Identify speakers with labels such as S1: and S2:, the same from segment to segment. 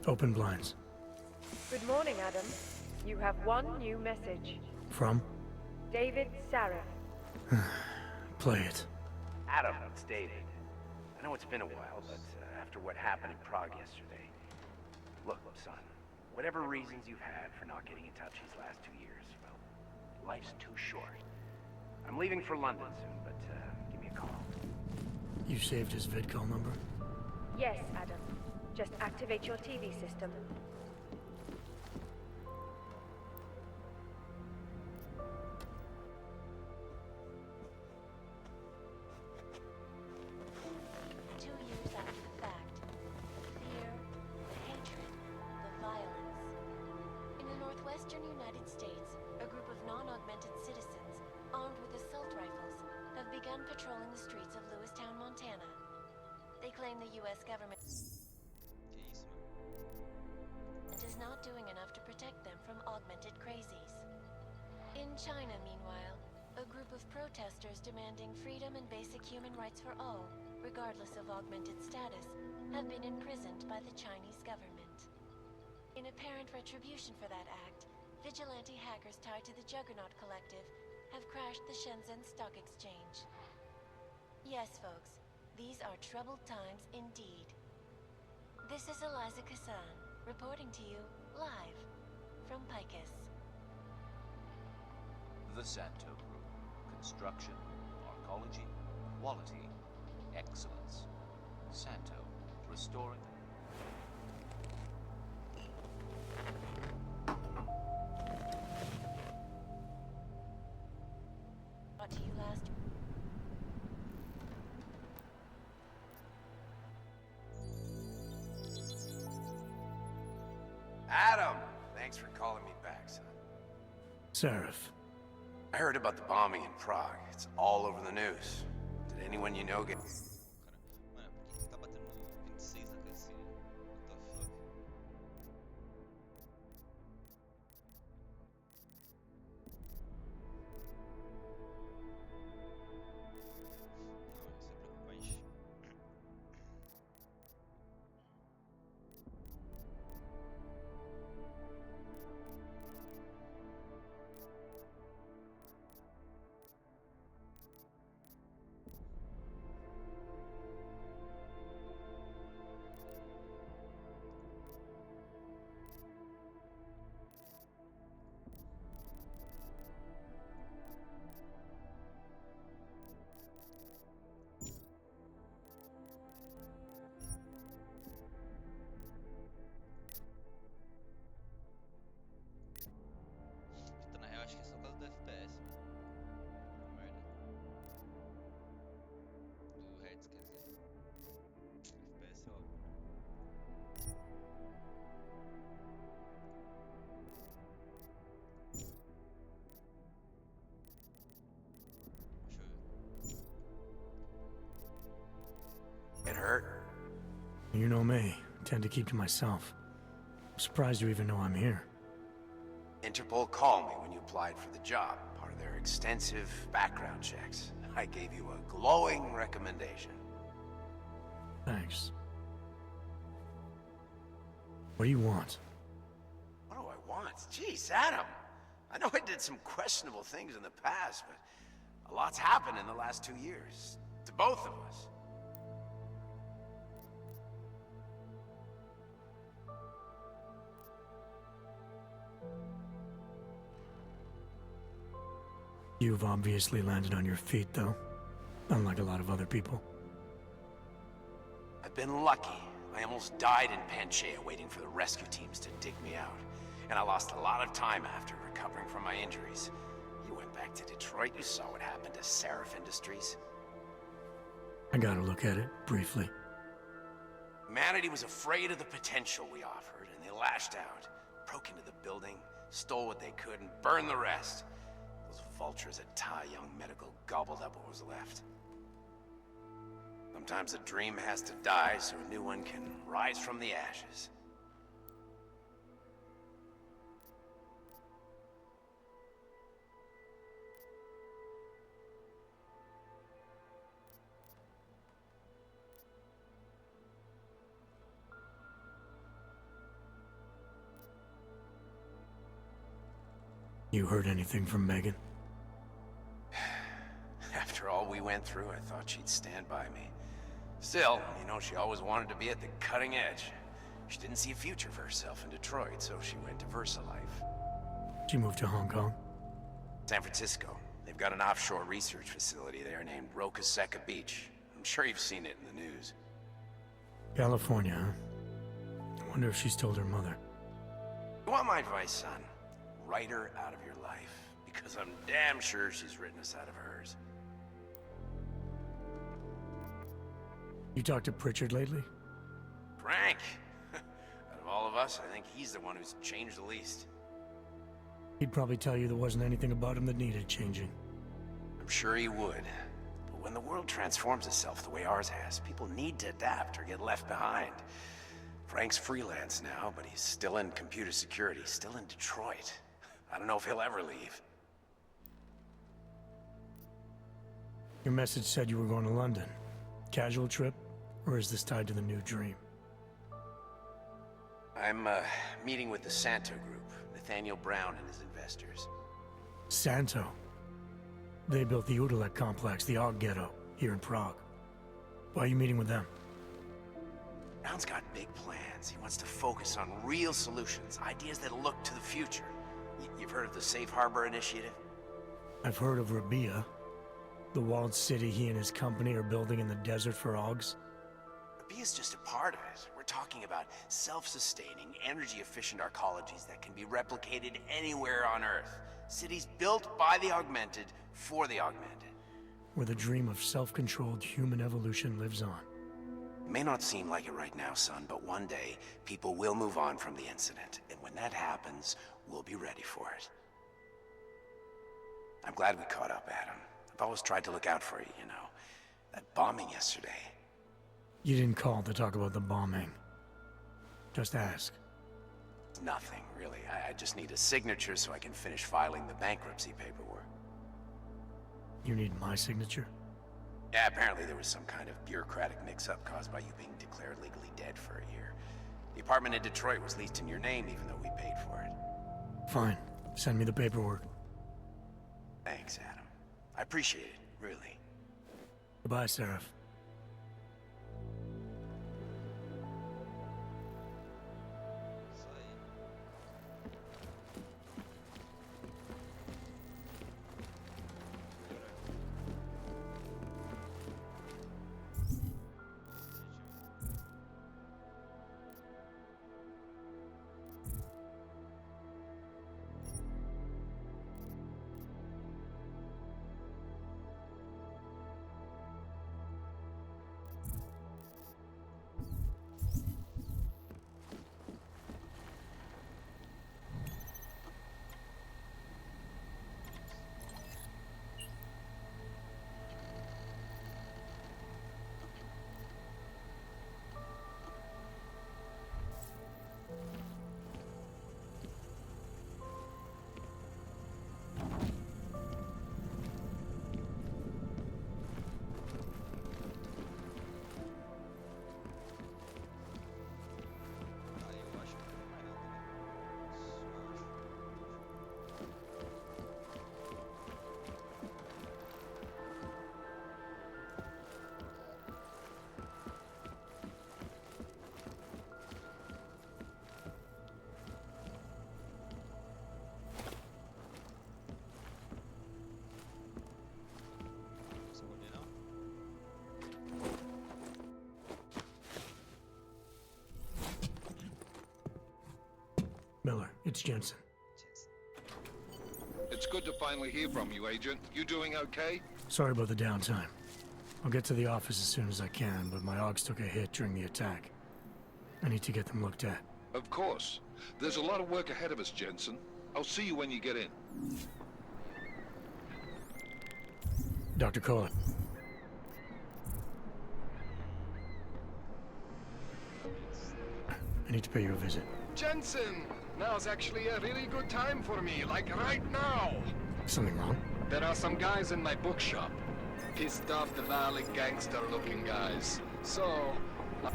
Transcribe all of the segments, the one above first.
S1: Open blinds.
S2: Good morning, Adam. You have one new message.
S1: From?
S2: David Sarah.
S1: Play it.
S3: Adam, it's David. I know it's been a while, but after what happened in Prague yesterday... Look, son, whatever reasons you've had for not getting in touch these last 2 years, well, life's too short. I'm leaving for London soon, but give me a call.
S1: You saved his vidcall number?
S2: Yes, Adam. Just activate your TV system.
S4: China, meanwhile, a group of protesters demanding freedom and basic human rights for all, regardless of augmented status, have been imprisoned by the Chinese government. In apparent retribution for that act, vigilante hackers tied to the Juggernaut Collective have crashed the Shenzhen Stock Exchange. Yes, folks, these are troubled times indeed. This is Eliza Kassan, reporting to you live from Picus.
S5: The Santo Group. Construction, arcology, quality, excellence. Santo. Restoring.
S4: Brought to you last.
S3: Adam! Thanks for calling me back, son.
S1: Seraph.
S3: I heard about the bombing in Prague. It's all over the news. Did anyone you know get...
S6: Cara, mano, por que tá batendo no 26 na cutscene? What the fuck? Não, isso é preocupante. Puta, na real, acho que é só por causa do FPS. Merda. Do Hertz, quer dizer. FPS, óbvio. Deixa eu ver.
S3: Get hurt?
S1: You know me. Tend to keep to myself. I'm surprised you even know I'm here.
S3: Interpol called me when you applied for the job, part of their extensive background checks. I gave you a glowing recommendation.
S1: Thanks. What do you want?
S3: What do I want? Jeez, Adam! I know I did some questionable things in the past, but a lot's happened in the last 2 years. To both of us.
S1: You've obviously landed on your feet, though. Unlike a lot of other people.
S3: I've been lucky. I almost died in Panchaea waiting for the rescue teams to dig me out. And I lost a lot of time after recovering from my injuries. You went back to Detroit, you saw what happened to Seraph Industries.
S1: I got a look at it, briefly.
S3: Humanity was afraid of the potential we offered, and they lashed out. Broke into the building, stole what they could, and burned the rest. Those vultures at Tai Young Medical gobbled up what was left. Sometimes a dream has to die so a new one can rise from the ashes.
S1: You heard anything from Megan?
S3: After all we went through, I thought she'd stand by me. Still, you know, she always wanted to be at the cutting edge. She didn't see a future for herself in Detroit, so she went to VersaLife.
S1: She moved to Hong Kong?
S3: San Francisco. They've got an offshore research facility there named Roca Seca Beach. I'm sure you've seen it in the news.
S1: California, huh? I wonder if she's told her mother.
S3: You want my advice, son? Write her out of your life. Because I'm damn sure she's written us out of hers.
S1: You talked to Pritchard lately?
S3: Frank! Out of all of us, I think he's the one who's changed the least.
S1: He'd probably tell you there wasn't anything about him that needed changing.
S3: I'm sure he would. But when the world transforms itself the way ours has, people need to adapt or get left behind. Frank's freelance now, but he's still in computer security, still in Detroit. I don't know if he'll ever leave.
S1: Your message said you were going to London. Casual trip? Or is this tied to the new dream?
S3: I'm, meeting with the Santo Group, Nathaniel Brown and his investors.
S1: Santo? They built the Udalek complex, the Og Ghetto, here in Prague. Why are you meeting with them?
S3: Brown's got big plans. He wants to focus on real solutions, ideas that look to the future. You've heard of the Safe Harbor Initiative?
S1: I've heard of Rabia, the walled city he and his company are building in the desert for Ogs.
S3: Rabia's just a part of it. We're talking about self-sustaining, energy-efficient arcologies that can be replicated anywhere on Earth. Cities built by the augmented, for the augmented.
S1: Where the dream of self-controlled human evolution lives on.
S3: It may not seem like it right now, son, but one day, people will move on from the incident. And when that happens, we'll be ready for it. I'm glad we caught up, Adam. I've always tried to look out for you, you know. That bombing yesterday.
S1: You didn't call to talk about the bombing. Just ask.
S3: It's nothing, really. I just need a signature so I can finish filing the bankruptcy paperwork.
S1: You need my signature?
S3: Yeah, apparently there was some kind of bureaucratic mix-up caused by you being declared legally dead for a year. The apartment in Detroit was leased in your name even though we paid for it.
S1: Fine. Send me the paperwork.
S3: Thanks, Adam. I appreciate it, really.
S1: Goodbye, Seraph.
S6: Isso aí. Aí eu acho que não tem mais nada, né? Não escolhi não.
S1: Miller, it's Jensen.
S7: It's good to finally hear from you, Agent. You doing okay?
S1: Sorry about the downtime. I'll get to the office as soon as I can, but my Ogs took a hit during the attack. I need to get them looked at.
S7: Of course. There's a lot of work ahead of us, Jensen. I'll see you when you get in.
S1: Dr. Kohler. I need to pay you a visit.
S8: Jensen! Now's actually a really good time for me, like right now!
S1: Something wrong?
S8: There are some guys in my bookshop. Pissed off the valley gangster-looking guys. So,
S6: Vai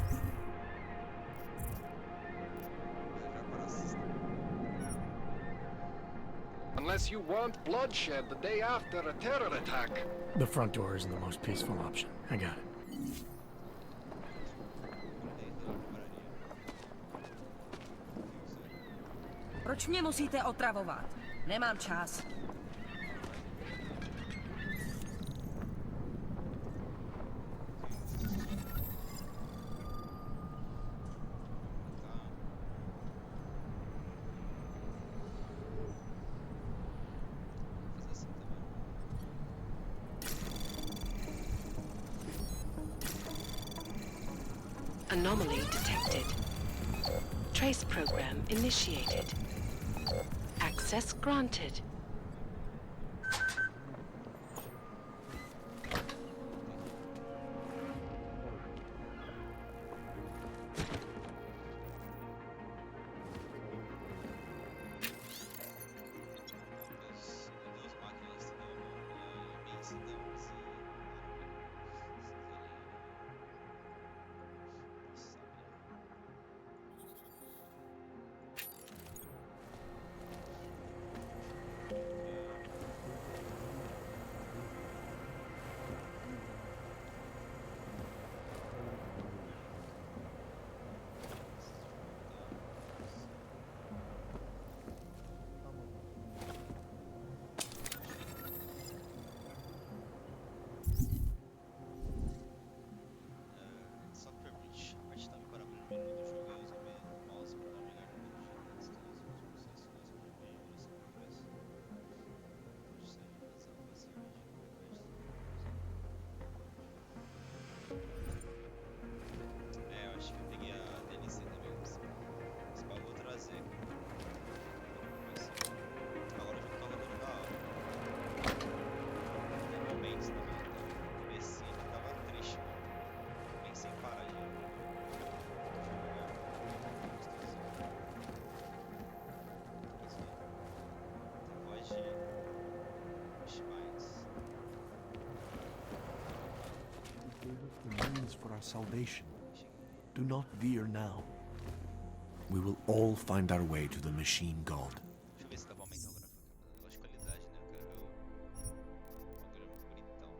S6: já para assistir.
S8: I'm Unless you want bloodshed the day after a terror attack.
S1: The front door isn't the most peaceful option. I got it.
S9: Proč mě musíte otravovat? Nemám čas.
S10: Anomaly detected. Trace program initiated. Access granted.
S11: For our salvation. Do not veer now. We will all find our way to the machine god.
S6: Deixa eu ver se dá pra aumentar o gráfico. Eu gosto de qualidade, né? Eu quero ver o programa bonitão.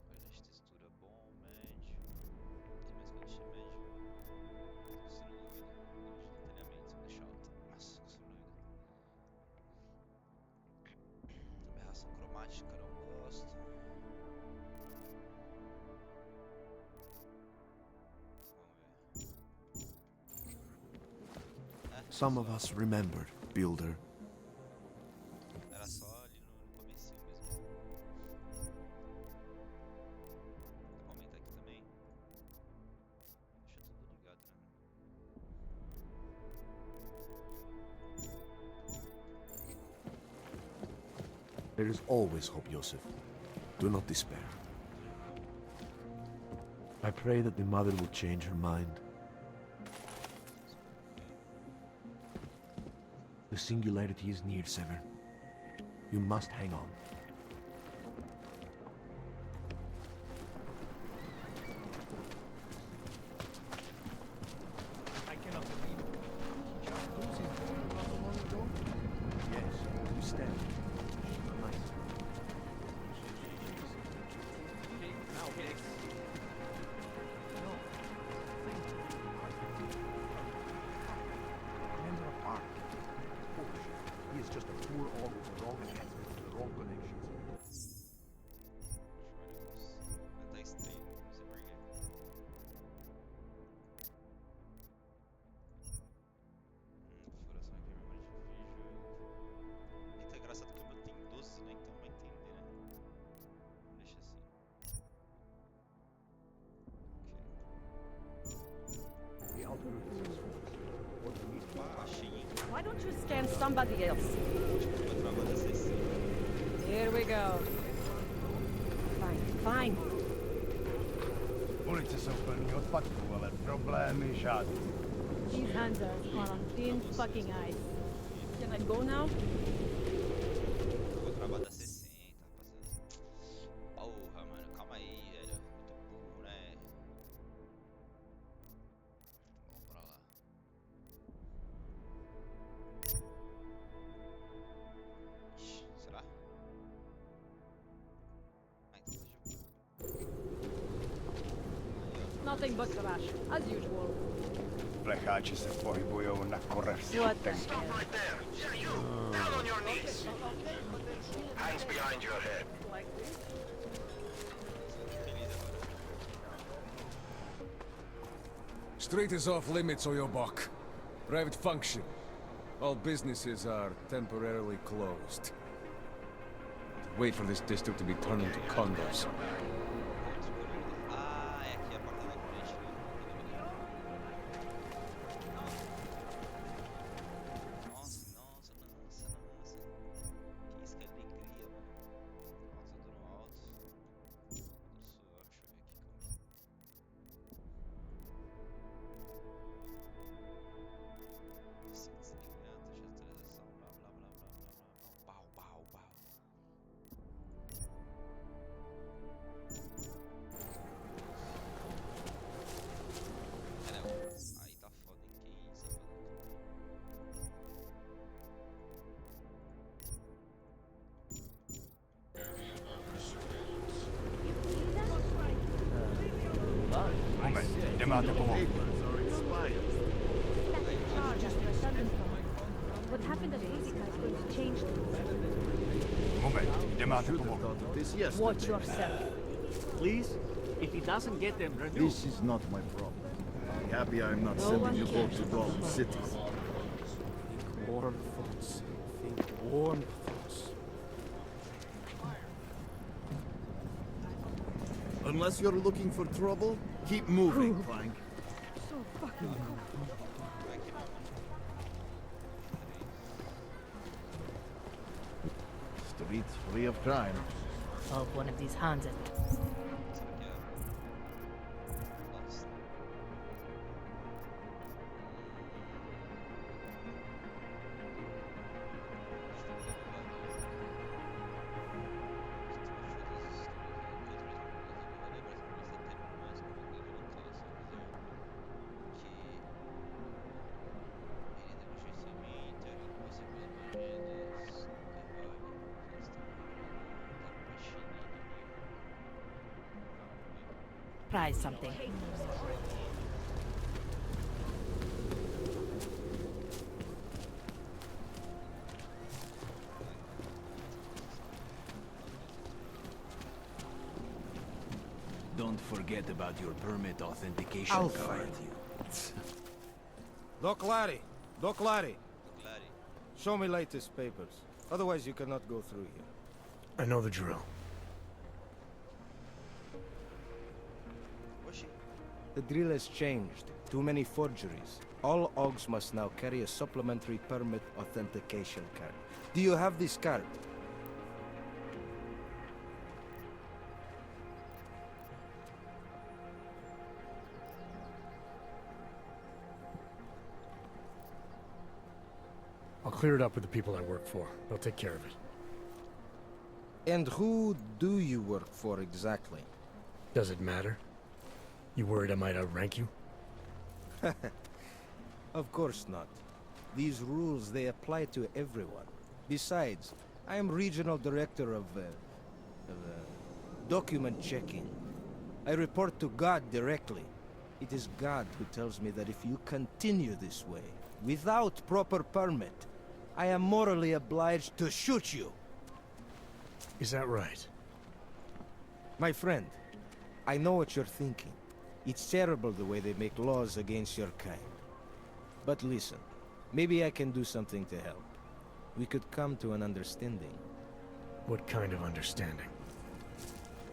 S6: Qualidade de textura bom, médio. Tem mais qualidade médio. Sem dúvida. Detalhamento, vou deixar alto. Nossa, sem dúvida. Aberração cromática, não gosto.
S11: Some of us remembered, Builder.
S6: Era só ali no comecinho mesmo. Dá pra aumentar aqui também. Deixa tudo ligado, né?
S11: There is always hope, Joseph. Do not despair. I pray that the mother will change her mind. The singularity is near, Sever. You must hang on.
S1: I cannot believe it. Just losing not so long ago?
S11: Yes, you stand. Nice.
S1: Now, Hicks. No. Men are apart. He is just a poor orc with the wrong enhancements to the wrong connections.
S6: Até estranho, não sei porquê. Furação aqui, memória de vídeo. Muita graça do que o meu tem 12, né? Então vai entender, né? Deixa assim.
S1: The algorithm is what we need.
S6: Achei, hein?
S2: Why don't you scan somebody else?
S6: Vou travar da CC.
S2: Here we go. Fine, fine.
S12: Poliisissa on jo patruulle probleemi shot.
S13: These hunters are on thin fucking ice.
S2: Can I go now?
S6: Vou travar da 60, rapaziada. Porra, mano, calma aí, velho. Muito burro, né? Vamos pra lá.
S13: Nothing but trash, as usual.
S12: Plechači se pohybují na korevský.
S13: What the hell?
S8: Yeah, you! Down on your knees! Hands behind your head.
S14: Street is off limits or you're buck. Private function. All businesses are temporarily closed. Wait for this district to be turned into condos.
S6: Ah, é aqui a porta da frente, né? Nossa, nossa, nossa, nossa. Que isso, que alegria, mano. Nossa, eu tô no alto. Deixa eu ver aqui comigo. Assim, desligando, deixa a atualização, blá, blá, blá, blá, blá, blá. Pau, pau, pau. Caramba, aí tá foda, hein? Que isso, mano.
S12: Moment, nemáte pomoc.
S13: What happened at Musica is going to change things.
S12: Moment, nemáte pomoc.
S13: Watch yourself.
S15: Please, if he doesn't get them renewed.
S16: This is not my problem. Be happy I'm not
S13: No
S16: sending
S13: one
S16: you both to
S13: cares.
S16: Gotham City.
S11: Warm thoughts. Think warm thoughts.
S16: Unless you're looking for trouble, keep moving, Clank.
S13: So fucking cool.
S16: Streets free of crime.
S9: Of one of these hands at prize something.
S17: Don't forget about your permit authentication
S11: I'll
S17: card.
S11: find you.
S18: Doc Larry! Doc Larry! Show me latest papers. Otherwise you cannot go through here.
S1: I know the drill.
S18: The drill has changed. Too many forgeries. All OGs must now carry a supplementary permit authentication card. Do you have this card?
S1: I'll clear it up with the people I work for. They'll take care of it.
S18: And who do you work for exactly?
S1: Does it matter? You worried I might outrank you?
S18: Of course not. These rules, they apply to everyone. Besides, I am regional director of document checking. I report to God directly. It is God who tells me that if you continue this way, without proper permit, I am morally obliged to shoot you.
S1: Is that right?
S18: My friend, I know what you're thinking. It's terrible the way they make laws against your kind. But listen, maybe I can do something to help. We could come to an understanding.
S1: What kind of understanding?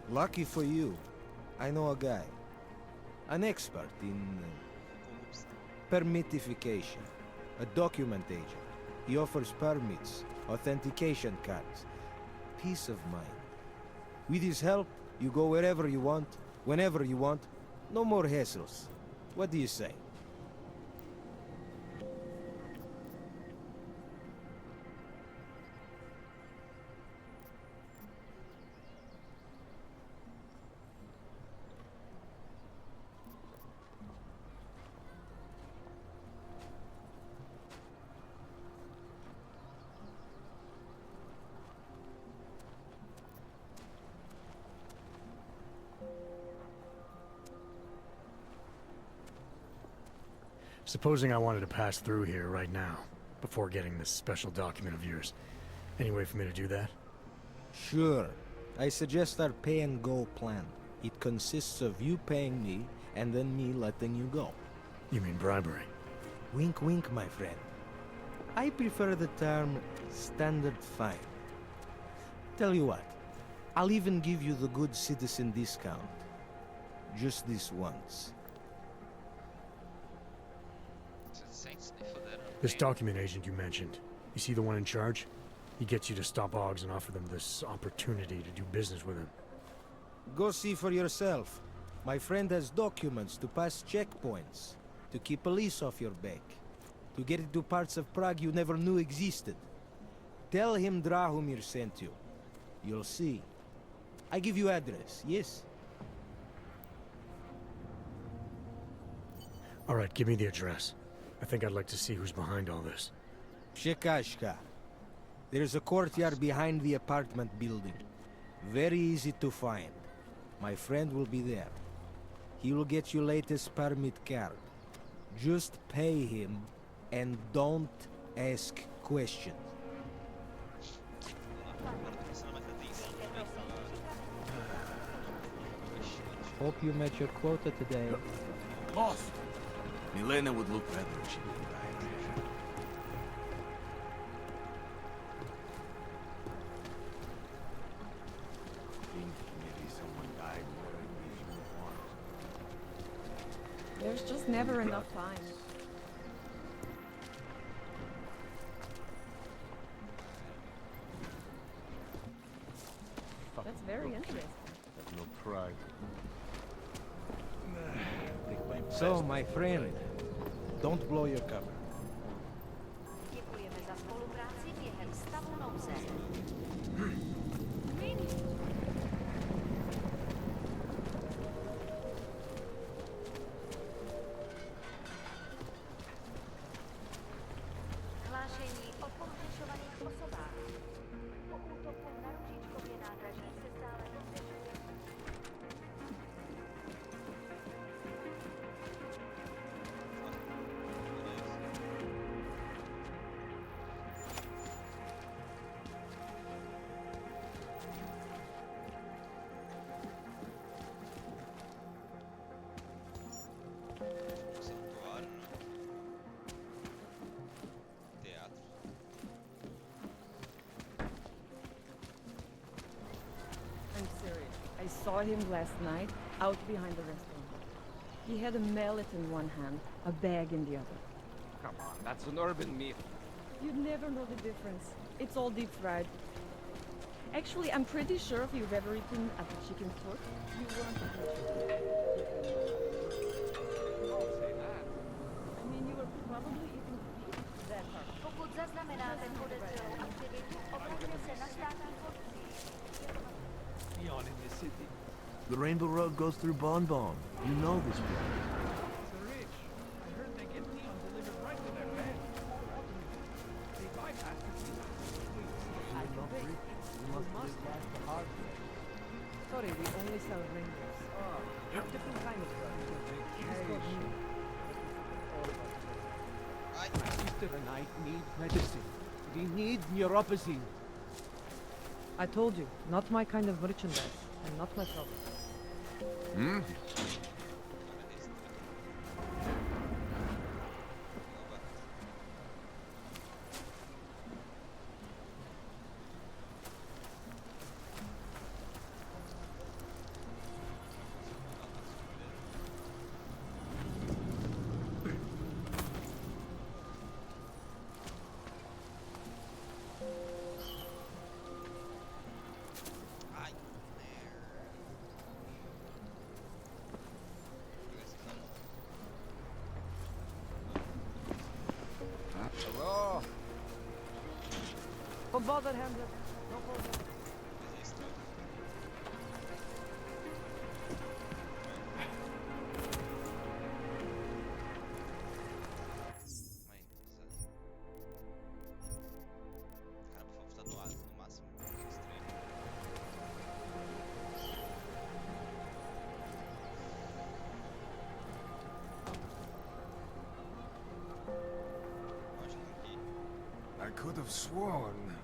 S18: Lucky for you, I know a guy. An expert in permitification. A document agent. He offers permits, authentication cards. Peace of mind. With his help, you go wherever you want, whenever you want. No more hassles. What do you say?
S1: Supposing I wanted to pass through here right now, before getting this special document of yours. Any way for me to do that?
S18: Sure. I suggest our pay-and-go plan. It consists of you paying me, and then me letting you go.
S1: You mean bribery?
S18: Wink, wink, my friend. I prefer the term standard fine. Tell you what, I'll even give you the good citizen discount. Just this once.
S1: This document agent you mentioned, you see the one in charge? He gets you to stop Augs and offer them this opportunity to do business with him.
S18: Go see for yourself. My friend has documents to pass checkpoints, to keep police off your back, to get into parts of Prague you never knew existed. Tell him Drahomir sent you. You'll see. I give you address, yes?
S1: All right, give me the address. I think I'd like to see who's behind all this.
S18: Shekashka. There's a courtyard behind the apartment building. Very easy to find. My friend will be there. He will get you latest permit card. Just pay him and don't ask questions. Hope you met your quota today.
S17: Boss! Milena would look better if she didn't die.
S12: Think maybe someone died wearing these uniforms.
S13: There's just never enough time. That's very interesting.
S12: Have no pride.
S18: So, my friend, don't blow your cover.
S19: Děkujeme za spolupráci během stavu nouze. Hlášení o pohřešovaných osobách. Po útoku na Růžičkově nádraží se stále rozvěřuje.
S13: I'm serious. I saw him last night out behind the restaurant. He had a mallet in one hand, a bag in the other.
S15: Come on, that's an urban myth.
S13: You'd never know the difference. It's all deep fried. Actually, I'm pretty sure if you've ever eaten at the chicken foot, you weren't a
S15: Don't say that.
S13: I mean, you were probably eating beef that hard.
S19: Pokud zaznamenáte podezřelou aktivitu, obraťte se na státní policii.
S17: Neon in the city.
S11: The Rainbow Road goes through Bon Bon. You know this place.
S17: So rich. I heard they get neon delivered right to their bed. They bypass the city.
S15: I don't think you must live the hard way.
S13: Sorry, we only sell rainbows. Different kind of drugs.
S15: My sister and I need medicine. We need neuropathy.
S13: I told you, not my kind of merchandise, and not my problem.
S12: Hmm?
S15: Hello?
S13: Don't bother, Hamlet. Don't bother.
S14: I could have sworn.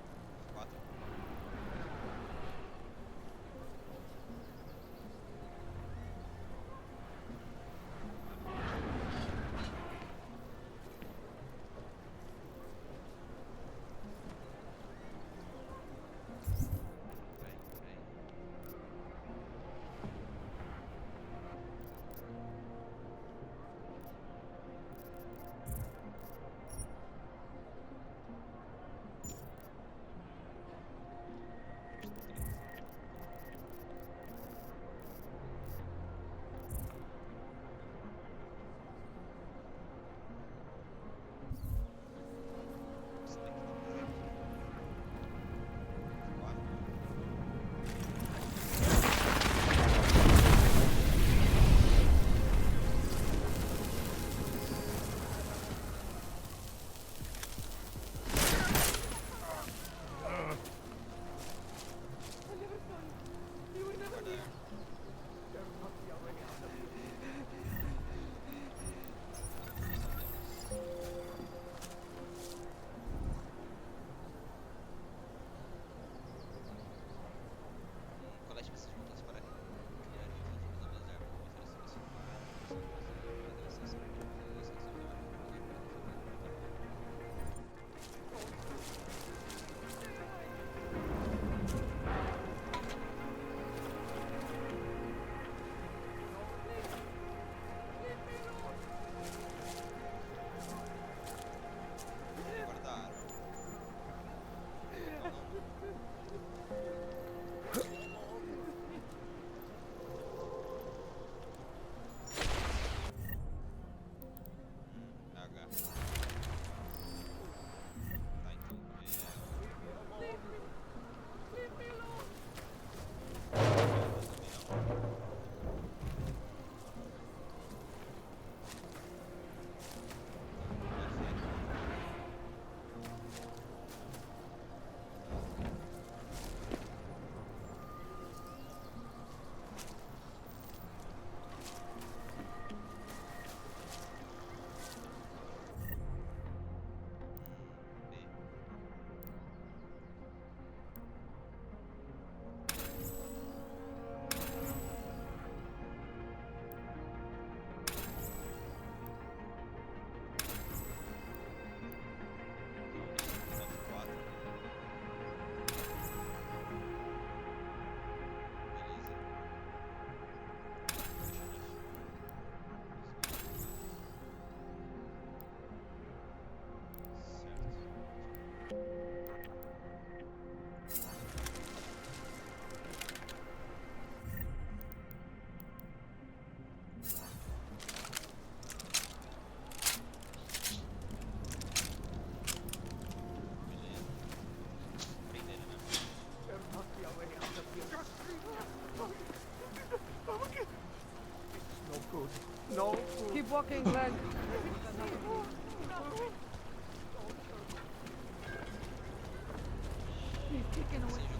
S15: No. Keep walking, Glenn.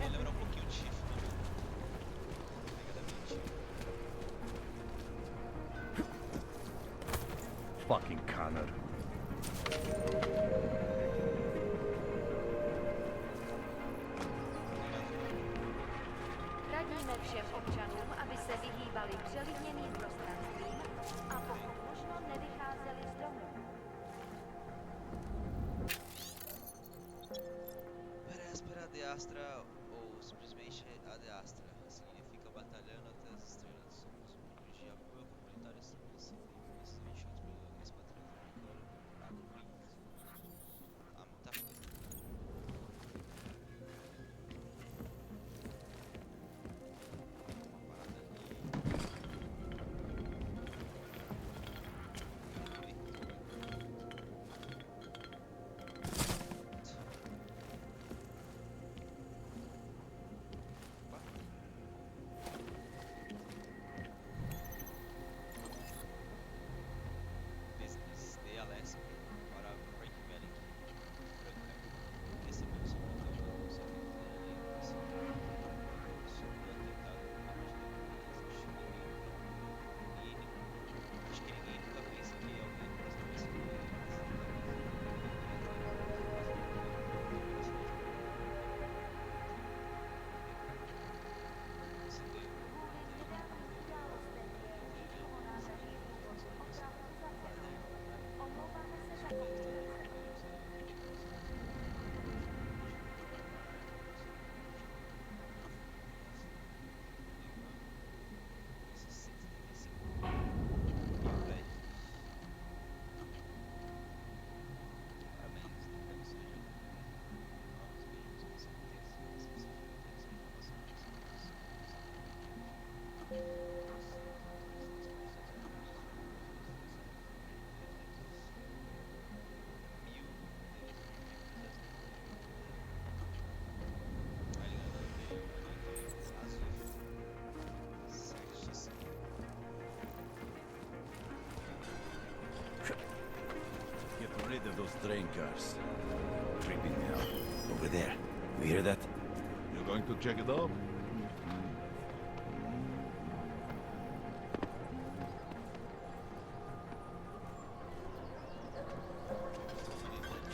S6: Lembra um pouquinho de chifre,
S12: Fucking Connor.
S19: Radíme všem občanům, aby se vyhýbali přelidněným prostranstvím a pokud možno nevycházeli z domu.
S6: Véspera de Astra, ou simplesmente a de Astra, significa batalhando até as estrelas. Somos um grupo de apoio comunitário estabelecido em 1928 pelo expatriado americano Conf. Ah, muita coisa.
S20: rid of those train cars. Creeping me out. Over there. You hear that?
S7: You're going to check it out?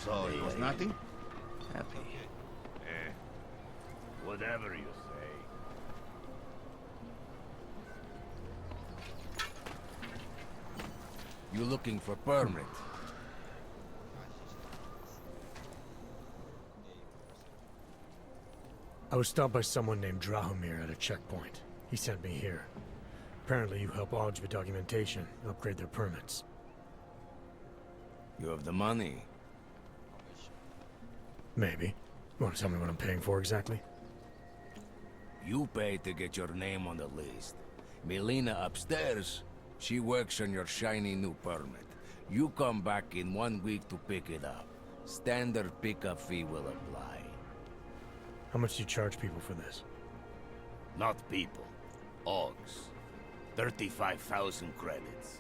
S20: So it was nothing? Happy.
S12: Whatever you say.
S20: You looking for permit?
S1: I was stopped by someone named Drahomir at a checkpoint. He sent me here. Apparently you help Augs with documentation, upgrade their permits.
S20: You have the money?
S1: Maybe. You want to tell me what I'm paying for exactly?
S20: You pay to get your name on the list. Melina upstairs, she works on your shiny new permit. You come back in 1 week to pick it up. Standard pickup fee will apply.
S1: How much do you charge people for this?
S20: Not people. Augs. 35,000 credits.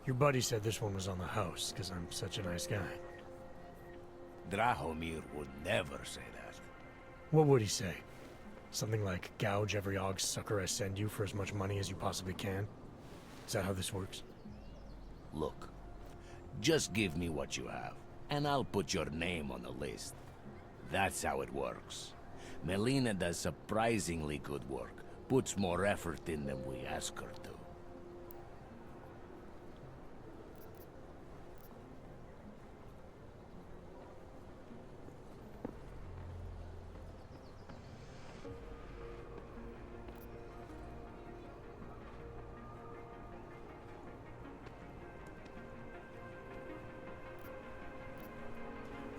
S1: Your buddy said this one was on the house, because I'm such a nice guy.
S20: Drahomir would never say that.
S1: What would he say? Something like, gouge every Aug sucker I send you for as much money as you possibly can? Is that how this works?
S20: Look, just give me what you have, and I'll put your name on the list. That's how it works. Melina does surprisingly good work, puts more effort in than we ask her to.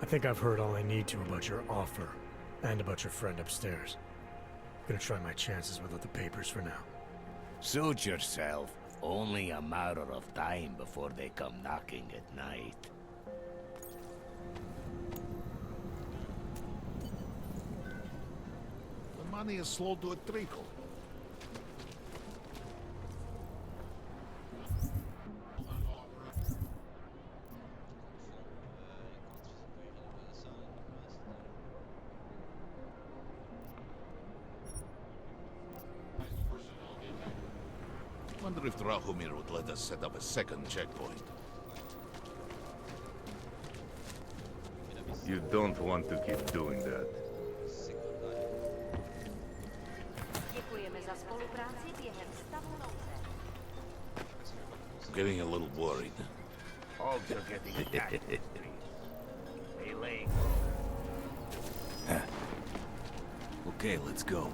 S1: I think I've heard all I need to about your offer, and about your friend upstairs. I'm gonna try my chances without the papers for now.
S20: Suit yourself. Only a matter of time before they come knocking at night.
S7: The money is slow to a trickle. Wonder if Drahomir would let us set up a second checkpoint.
S12: You don't want to keep doing that.
S19: Děkujeme za spolupráci během stavu nouze.
S7: Getting a little worried.
S3: Hogs are getting attacked in the street. They laying
S20: Okay, let's go.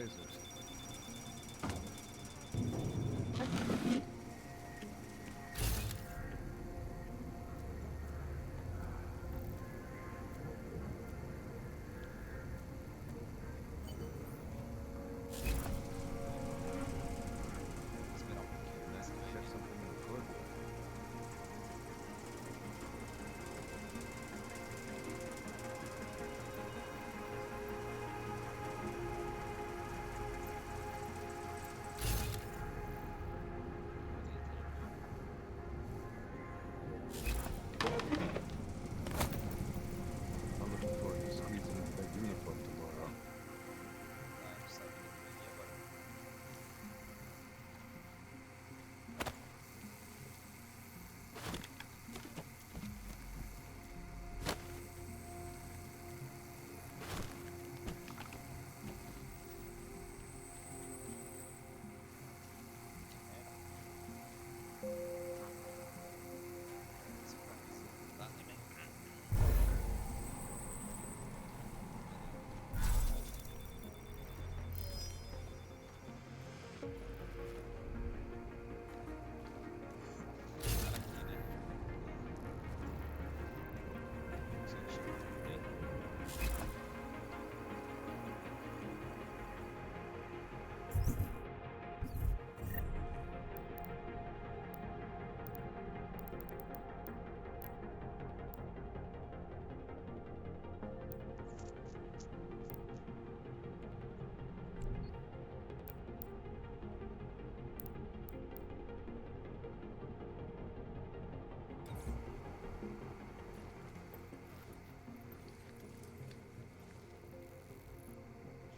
S14: lasers.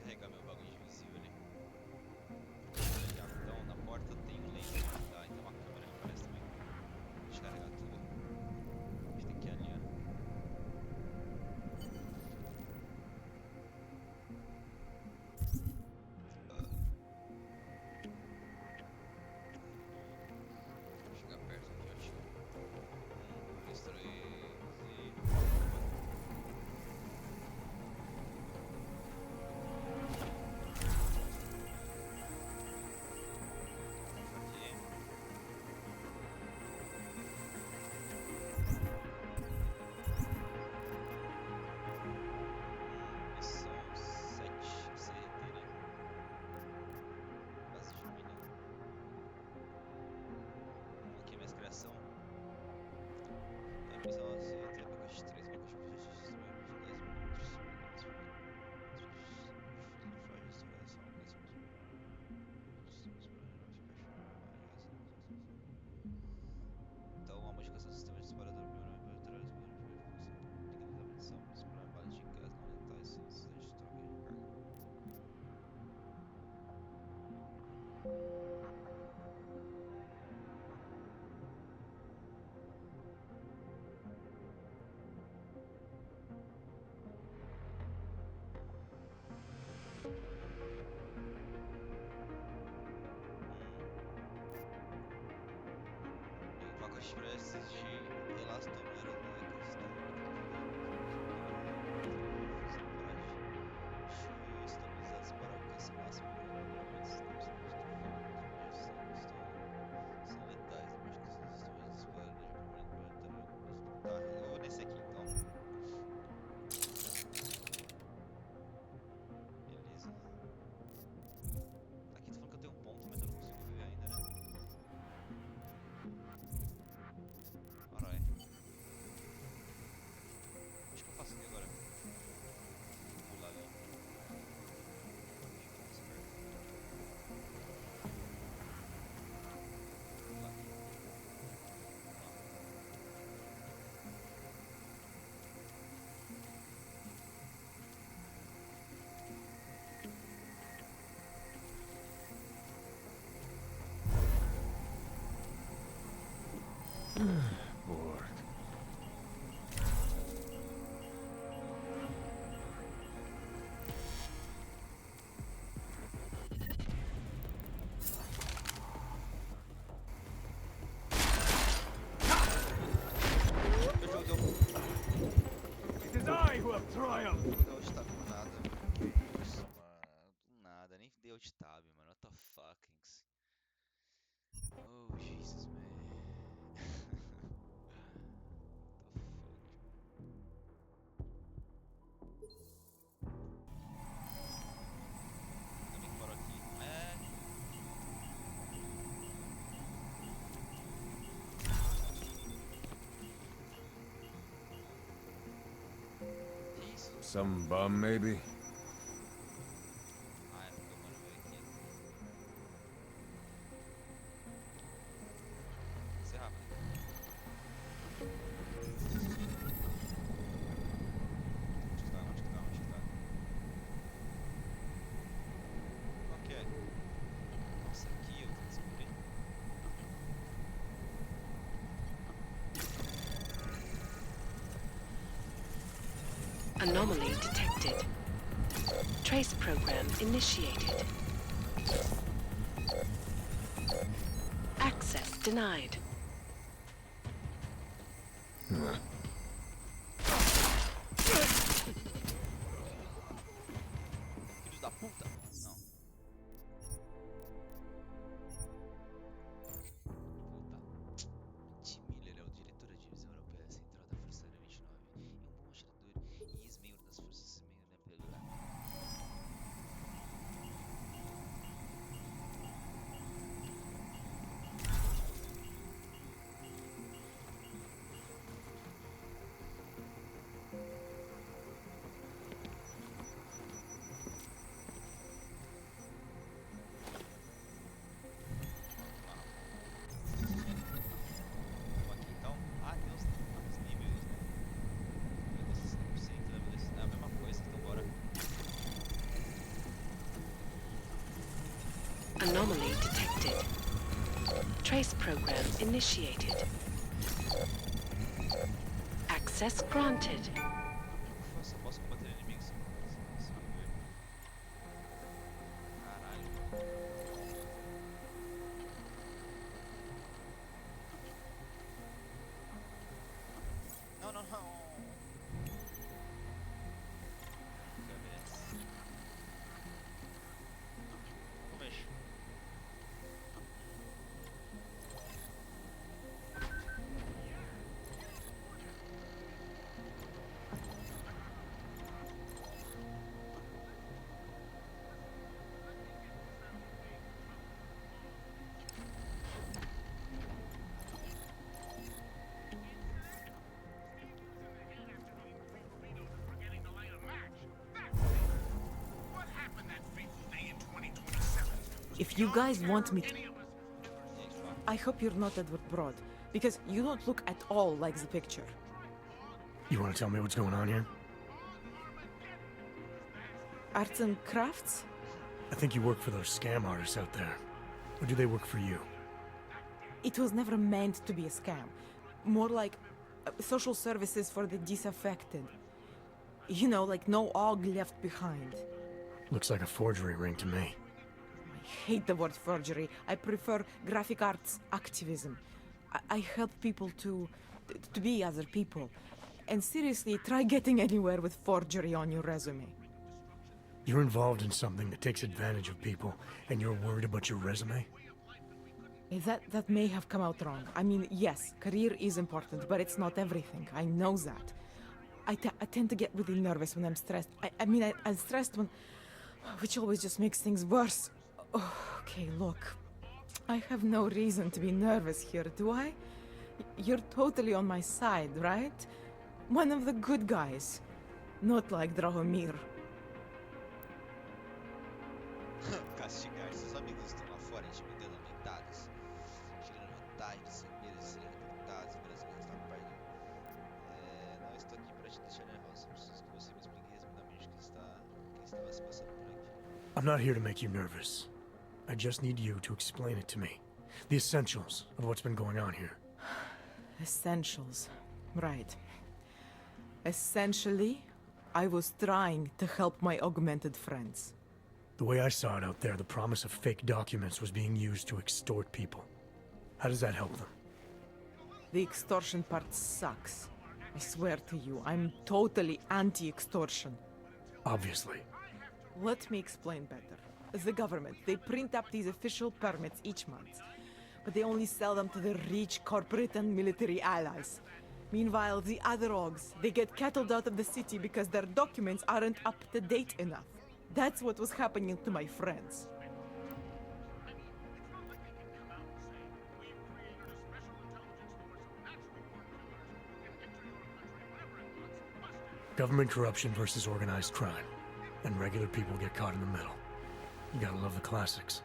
S6: Carregar meu bagulho invisível ali. Então na porta tem um laser, tá? E tem uma câmera ali, parece também. Deixa eu carregar tudo. A gente tem que ir ali, ó. Vou chegar perto aqui, eu acho. Destruir. Pacote para assistir elastomero estabilizados para alcance máximo de regulamentos são letais, eu acho que esses sistemas dispararam de tá, eu vou descer aqui então. Beleza. Aqui tá falando que eu tenho um ponto, mas eu não consigo ver ainda, né? Alright. Acho que eu faço aqui agora. Vou pular ali. Pular.
S14: Bored.
S17: It is I who have triumphed.
S6: Hoje tá com nada. Isso, mano. Do nada. Nem
S14: Some bum, maybe?
S10: Anomaly detected. Trace program initiated. Access denied.
S6: Filhos da puta! Não. Milicia, ele é o diretor da divisão europeia central da Força Aérea 29 e um bom atirador e ex-membro das forças imperiais.
S10: Anomaly detected. Trace program initiated. Access granted.
S6: Só posso combater inimigos sem viver. Caralho. Não, não, não. Não mexe.
S13: If you guys want me to... I hope you're not Edward Broad, because you don't look at all like the picture.
S1: You want to tell me what's going on here?
S13: Arts and crafts?
S1: I think you work for those scam artists out there. Or do they work for you?
S13: It was never meant to be a scam. More like social services for the disaffected. You know, like no og left behind.
S1: Looks like a forgery ring to me.
S13: I hate the word forgery. I prefer graphic arts activism. I help people to be other people. And seriously, try getting anywhere with forgery on your resume.
S1: You're involved in something that takes advantage of people, and you're worried about your resume?
S13: That may have come out wrong. I mean, yes, career is important, but it's not everything. I know that. I tend to get really nervous when I'm stressed. I'm stressed when... which always just makes things worse. Oh, okay, look. I have no reason to be nervous here, do I? You're totally on my side, right? One of the good guys. Not like Drahomir.
S6: Castigar seus amigos estão lá fora intimidando aumentados, tirando vantagem de seu medo de serem recrutados e brasileiros na parte. Não estou aqui para te deixar nervoso. Preciso que você me explique resumidamente o que estava se passando por aqui.
S1: I'm not here to make you nervous. I just need you to explain it to me. The essentials of what's been going on here.
S13: Essentials. Right. Essentially, I was trying to help my augmented friends.
S1: The way I saw it out there, the promise of fake documents was being used to extort people. How does that help them?
S13: The extortion part sucks. I swear to you, I'm totally anti-extortion.
S1: Obviously.
S13: Let me explain better. The government, they print up these official permits each month, but they only sell them to the rich corporate and military allies. Meanwhile, the other Ogs, they get cattled out of the city because their documents aren't up to date enough. That's what was happening to my friends.
S1: Government corruption versus organized crime. And regular people get caught in the middle. You gotta love the classics.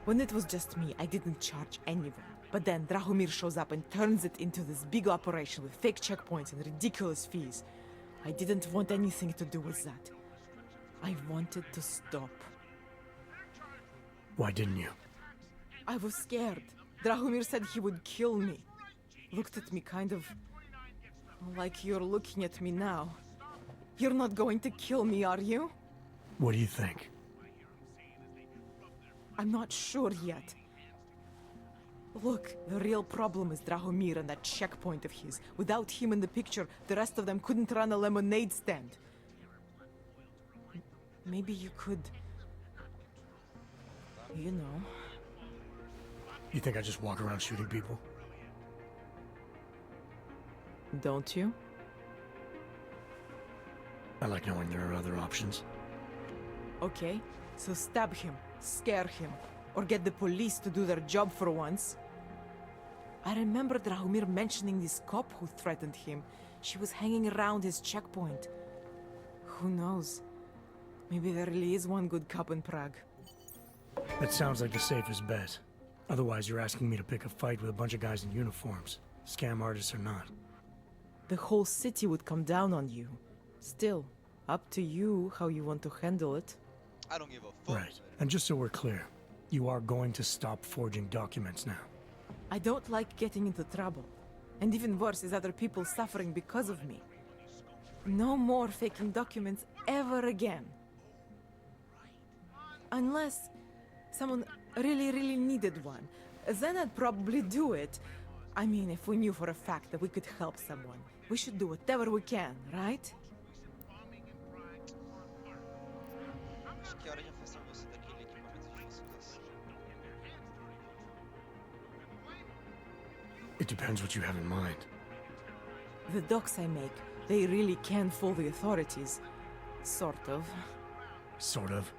S13: When it was just me, I didn't charge anyone. But then Drahomir shows up and turns it into this big operation with fake checkpoints and ridiculous fees. I didn't want anything to do with that. I wanted to stop.
S1: Why didn't you?
S13: I was scared. Drahomir said he would kill me. Looked at me kind of like you're looking at me now. You're not going to kill me, are you?
S1: What do you think?
S13: I'm not sure yet. Look, the real problem is Drahomir and that checkpoint of his. Without him in the picture, the rest of them couldn't run a lemonade stand. Maybe you could... You know...
S1: You think I just walk around shooting people?
S13: Don't you?
S1: I like knowing there are other options.
S13: Okay, so stab him, scare him, or get the police to do their job for once. I remember Drahomir mentioning this cop who threatened him. She was hanging around his checkpoint. Who knows? Maybe there really is one good cop in Prague.
S1: That sounds like the safest bet. Otherwise, you're asking me to pick a fight with a bunch of guys in uniforms. Scam artists or not.
S13: The whole city would come down on you. Still, up to you how you want to handle it.
S6: I don't give a fuck.
S1: Right. And just so we're clear, you are going to stop forging documents now.
S13: I don't like getting into trouble. And even worse is other people suffering because of me. No more faking documents ever again. Unless someone really needed one. Then I'd probably do it. I mean, if we knew for a fact that we could help someone. We should do whatever we can, right?
S6: Acho que é hora de afastar você daquele equipamento de falsificação.
S1: It depends what you have in mind.
S13: The docs I make, they really can fool the authorities. Sort of.
S1: Sort of.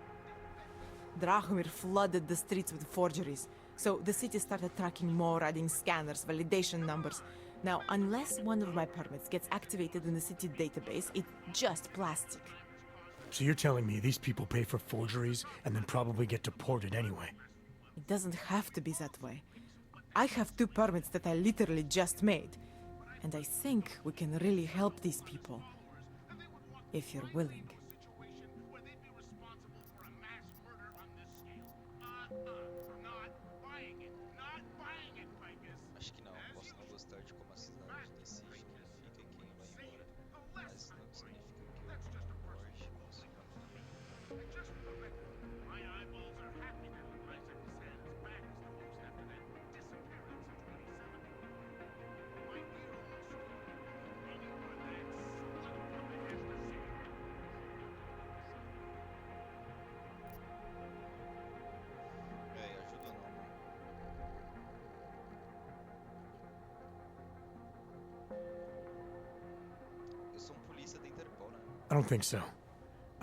S13: Drahomir flooded the streets with forgeries, so the city started tracking more, adding scanners, validation numbers. Now, unless one of my permits gets activated in the city database, it's just plastic.
S1: So you're telling me these people pay for forgeries and then probably get deported anyway?
S13: It doesn't have to be that way. I have 2 permits that I literally just made, and I think we can really help these people. If you're willing.
S6: Acho que não, posso não gostar de como a cidade decide quem fica e quem vai embora, mas não significa que eu concorde com sua opinião. Ajuda não, mano. Eu sou polícia da Interpol, né?
S1: I don't think so.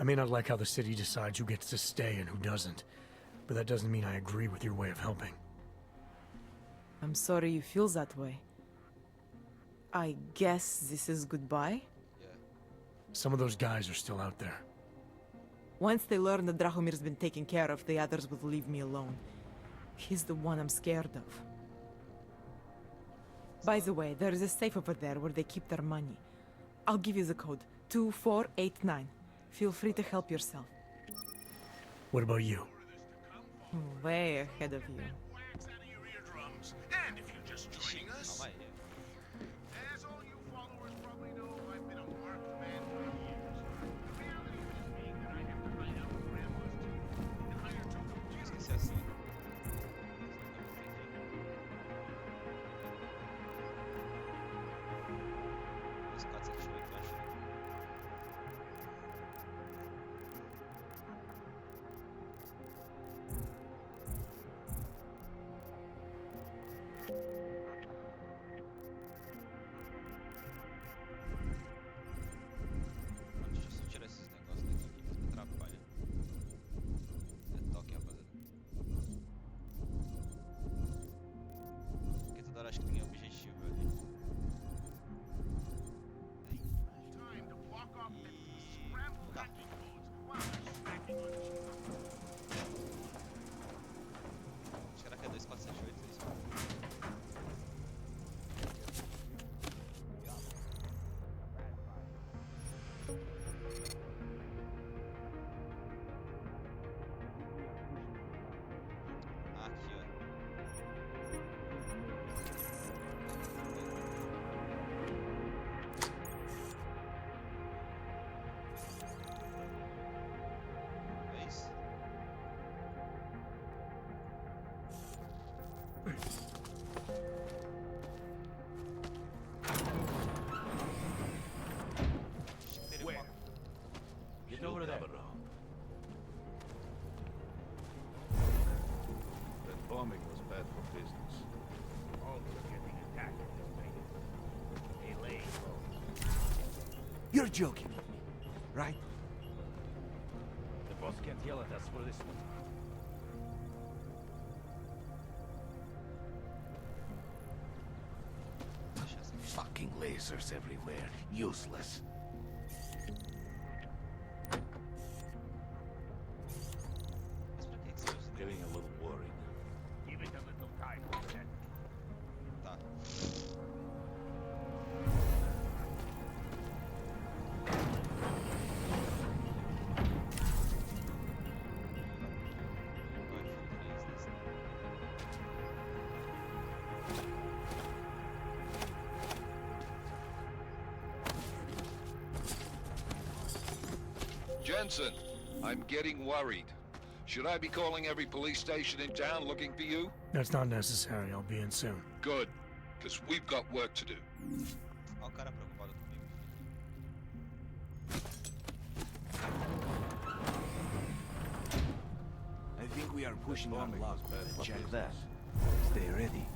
S1: I may not like how the city decides who gets to stay and who doesn't, but that doesn't mean I agree with your way of helping.
S13: I'm sorry you feel that way. I guess this is goodbye?
S6: Yeah.
S1: Some of those guys are still out there.
S13: Once they learn that Drahomir's been taken care of, the others will leave me alone. He's the one I'm scared of. By the way, there is a safe over there where they keep their money. I'll give you the code. 2489. Feel free to help yourself.
S1: What about you?
S13: Way ahead of you.
S21: And if you're just joining us, as all you followers probably know, I've been a marked man for years. The reality of this being that I have to hide out with grandma's teeth and hire token
S6: Deixa eu só tirar esses negócios daqui que me atrapalha. É toque, rapaziada. Porque toda hora acho que tem objetivo ali.
S5: joking with me, right?
S17: The boss can't yell at us for this one.
S20: Fucking lasers everywhere. Useless.
S17: Getting a little worried. Give it a little time, Ted.
S6: Tá.
S7: Jensen, I'm getting worried. Should I be calling every police station in town looking for you?
S1: That's not necessary. I'll be in soon.
S7: Good, because we've got work to do.
S6: Ó o cara preocupado comigo.
S5: I think we are pushing our luck. Check that. Stay ready.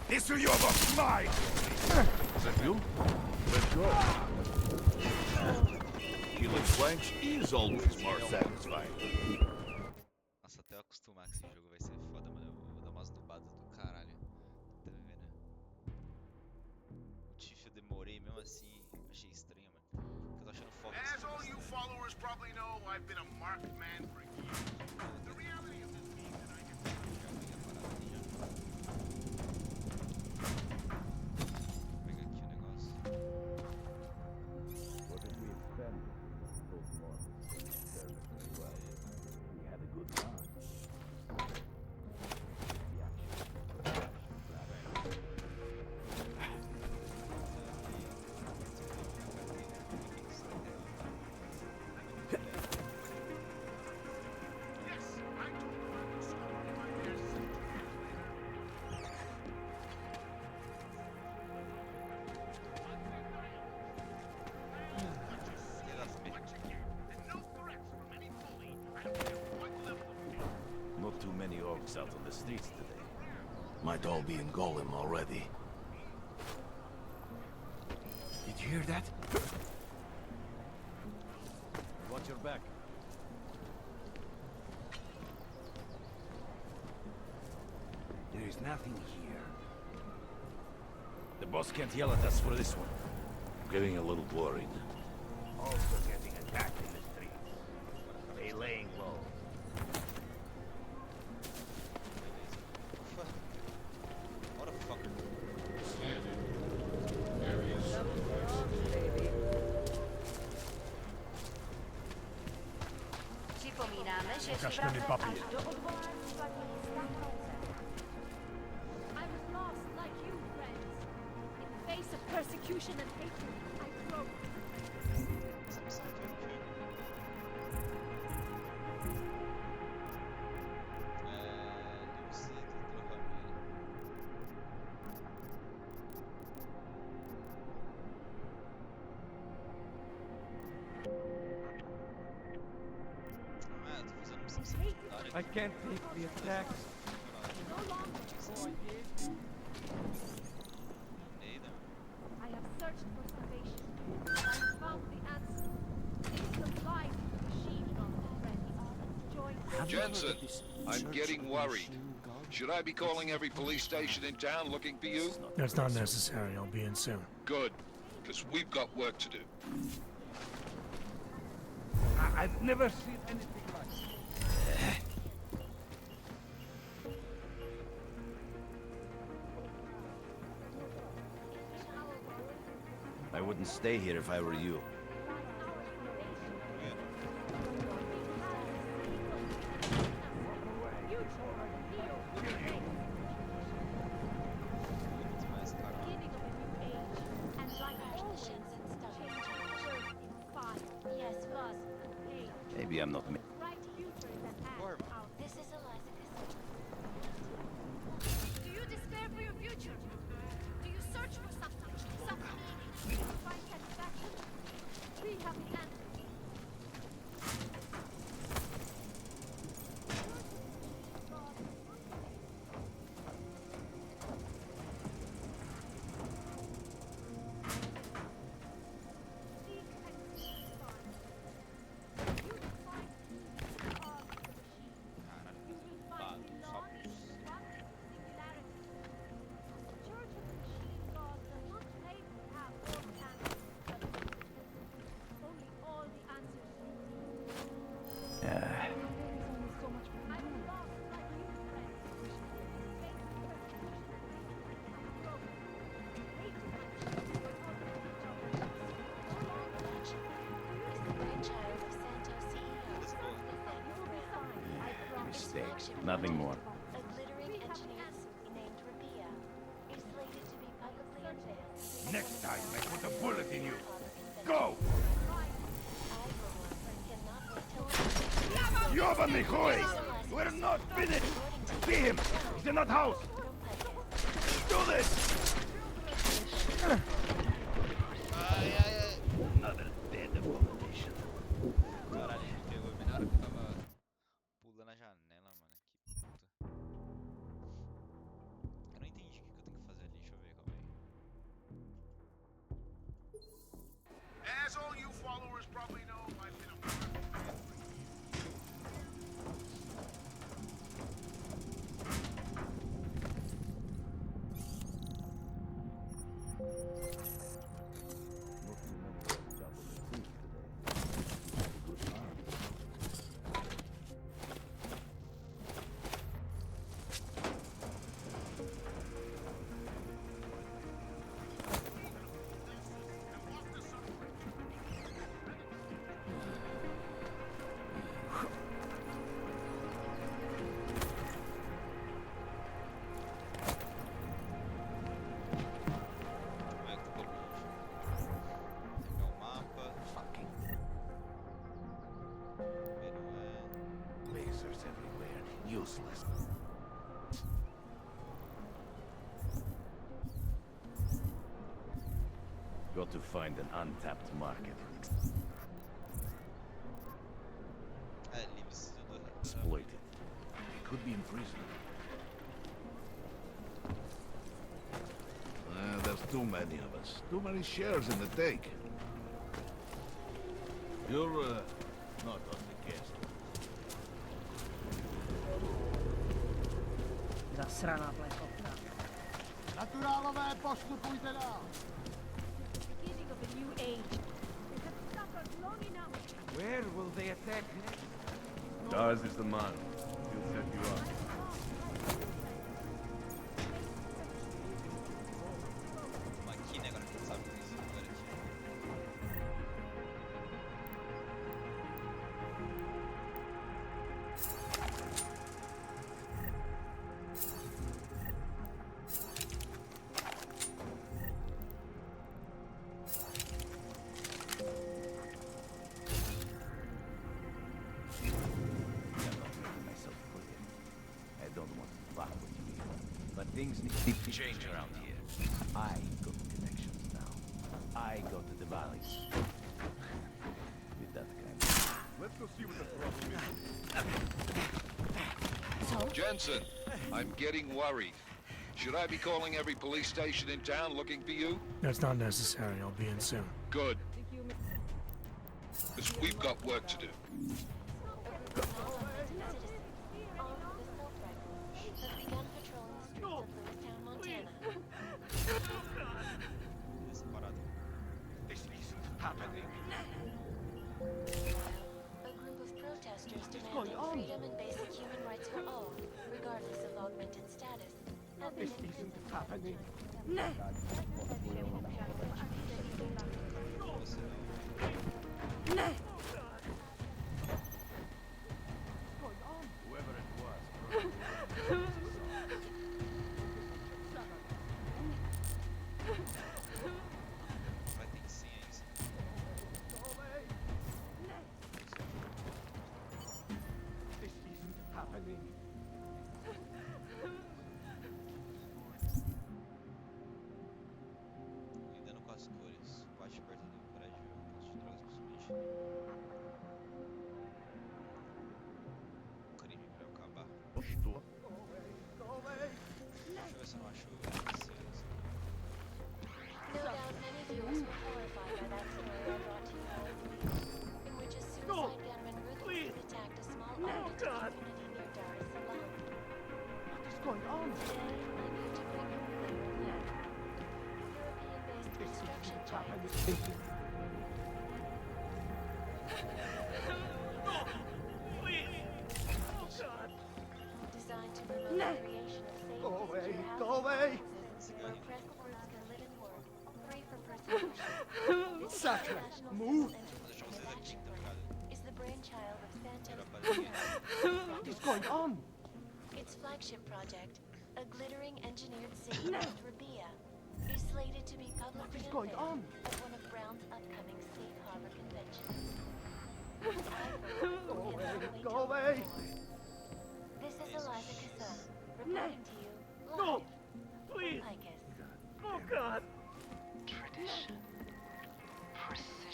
S17: Issue you about mine!
S8: Is that you? Let's go. Killing flanks is always more satisfying.
S6: Nossa, até eu acostumar que esse jogo vai ser foda, mano. Eu vou dar umas dubadas do caralho. Tá vendo? O Tiff eu demorei mesmo assim, achei estranho, mano. Porque eu tô achando foda.
S21: As all you followers probably know, I've been a marked man for years. The reality of this being that I can...
S6: Pega aqui o negócio.
S17: What did we expend? Both more. Served us very well. We had a good run.
S20: Not too many orcs out on the streets today. Might all be in Golem already.
S5: Did you hear that?
S17: Watch your back.
S5: There is nothing here.
S17: The boss can't yell at us for this one.
S8: Getting a little worried.
S17: Also getting attacked in the streets. They laying low.
S6: Motherfucker.
S19: Připomínáme, že
S1: Ukaż
S19: šiváte
S1: mi papír.
S19: až do odvolání paní Stachauce. I was lost like you, friends. In the face of persecution and hatred, I broke.
S15: I can't take the attacks.
S19: No longer
S15: Oh, I did.
S19: I have searched for salvation. I have found the answer. The life machine gun, friends. Join
S7: Jensen, I'm getting worried. Should I be calling every police station in town looking for you?
S1: That's not necessary. I'll be in soon.
S7: Good, because we've got work to do.
S17: I've never seen anything like it.
S20: I wouldn't stay here if I were you. Maybe I'm not me.
S4: This is Eliza.
S19: Do you despair for your future? Do you search for something, some meaning? Do you find satisfaction? We have the answer.
S2: Nothing more.
S4: A glittering engineer named Rabia is slated to be publicly unveiled.
S21: Next time, I put a bullet in you. Go! Ёбаный хой! We're not finished! See him! He's in that house! Do this! Another dead abomination.
S6: Caralho, ele pegou bem na hora que eu tava pulando a janela, mano. Que puta. Eu não entendi o que eu tenho que fazer ali. Deixa eu ver, calma aí.
S21: As all you followers probably know, I've been a
S7: Lasers everywhere. Useless.
S2: Got to find an untapped market. Exploit it.
S7: He could be in prison. There's too many of us. Too many shares in the take. You're, not on the guest.
S9: Zasraná plechota.
S15: Naturálové, postupujte dál.
S19: Beginning of a new age. They have suffered long enough.
S15: Where will they attack next?
S2: Daz is the man. He'll set you up.
S6: Máquina agora que sabe que isso agora aqui.
S2: Things need to change around here. I got connections now. I got the valleys. With that kind of...
S21: Let's go see what the problem is.
S7: Jensen, I'm getting worried. Should I be calling every police station in town looking for you?
S1: That's not necessary. I'll be in soon.
S7: Good. Because we've got work to do.
S21: This isn't happening.
S4: A group of protesters demanding freedom and basic human rights for all, regardless of augmented status, have been
S15: This isn't happening.
S21: Whoever it was.
S6: Vai ter que sim, é isso.
S15: This isn't happening.
S6: Lidando com as cores. Parte perto do prédio, posto de drogas principalmente. Crime pra eu acabar.
S21: Estou.
S6: Deixa eu ver se eu não acho cenas.
S4: No doubt many viewers were horrified by that story I brought to you by the police, in which a suicide gunman ruthlessly attacked a small audience community near Dar es Salaam.
S15: What is going on?
S4: Today, I'm here to bring you a clearer view. European-based
S15: This
S4: construction
S15: isn't
S4: giants
S15: happening.
S4: designed to promote the creation of safe,
S15: Go away,
S4: secure
S15: go
S4: housing
S15: away.
S4: complexes where oppressed groups can live and work, free from persecution. This
S15: Sasha,
S4: international
S15: move.
S4: civil enterprise action is the brainchild of Santos.
S15: What is going on?
S4: Its flagship project, a glittering engineered city named Rabia, is slated to be publicly unveiled at one of Brown's upcoming safe harbor conventions.
S17: Go away!
S4: This is Eliza Kassa, reporting to you live.
S17: Please!
S4: Icus.
S17: Oh God!
S16: Tradition.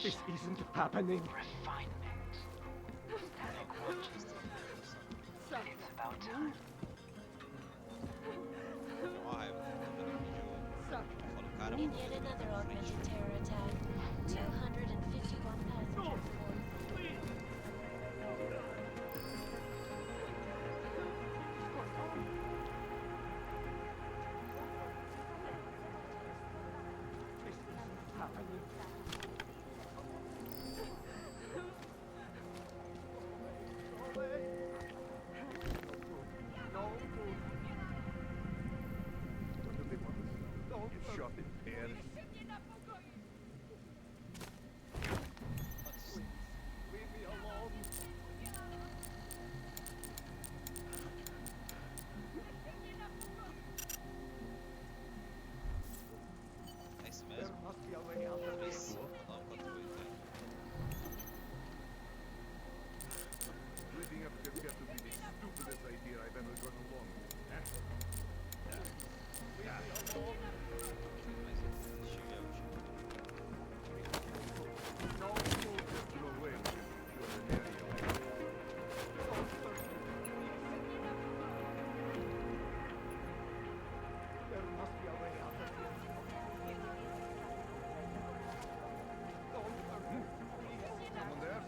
S17: This isn't happening.
S16: Refinement. Static watches. It's about time.
S4: In yet another augmented terror attack, 251 passengers aboard.
S17: This isn't happening. Go away. No good. Don't shot in Paris. Leave me alone.
S6: Neyse
S17: There
S6: mezun.
S17: must be a way out of this.
S6: Adam katılıyor.
S12: Leaving up has got to be the stupidest idea I've ever gone along with.
S17: No food.
S12: Throw away your area.
S17: There must be a way out of here. Don't hurt me, please.
S12: Someone there?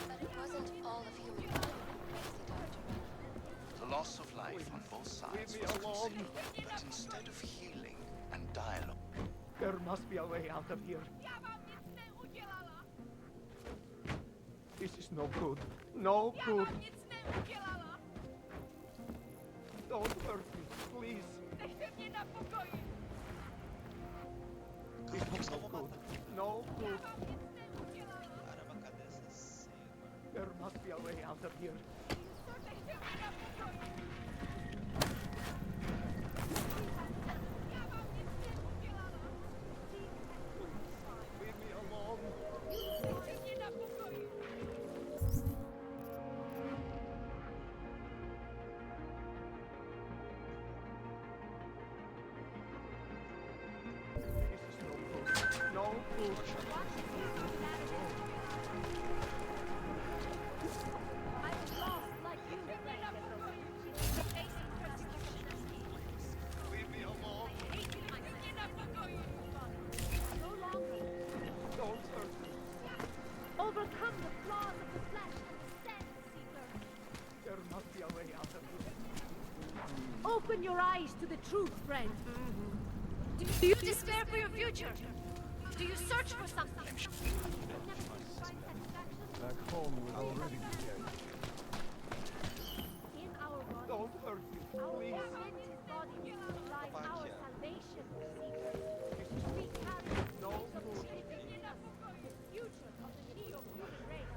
S4: But it wasn't all of humankind who crazy, Dr. Redford.
S3: The loss of life on both sides
S17: Leave me
S3: was
S17: alone.
S3: considered, but instead of healing and dialogue,
S17: There must be a way out of here. This is no good. No good. Don't hurt me, please. This is no good. No good. There must be a way out of here. Leave me alone. This is no good. No good.
S19: I was lost like you, facing persecution and hate.
S17: Leave me alone.
S19: No longer.
S17: Don't hurt me.
S19: Overcome the flaws of the flesh and the sense, seeker.
S17: There must be a way out of here.
S19: Open your eyes to the truth, friend. Do you despair for your future? Do you search for something?
S12: Back home will already be dead.
S19: In our body,
S17: Don't hurt me,
S19: our
S17: please.
S19: tormented bodies lies our salvation, seeker.
S17: This is
S19: We carry the
S17: no
S19: weight of
S17: good.
S19: change within us, the future of the neo-human race.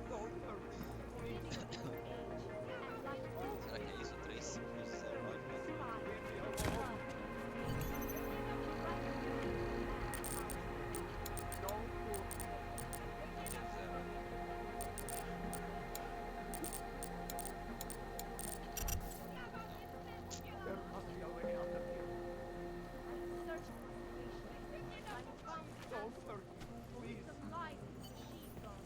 S17: Don't hurt me, please.
S19: And like all
S6: Será que é isso? 3 ciclos, 0, 9, 4.
S17: Leave me alone. No good. There must be a way out of here.
S19: search for salvation, I found
S17: Don't hurt me, please.
S19: the light in the sheepdog.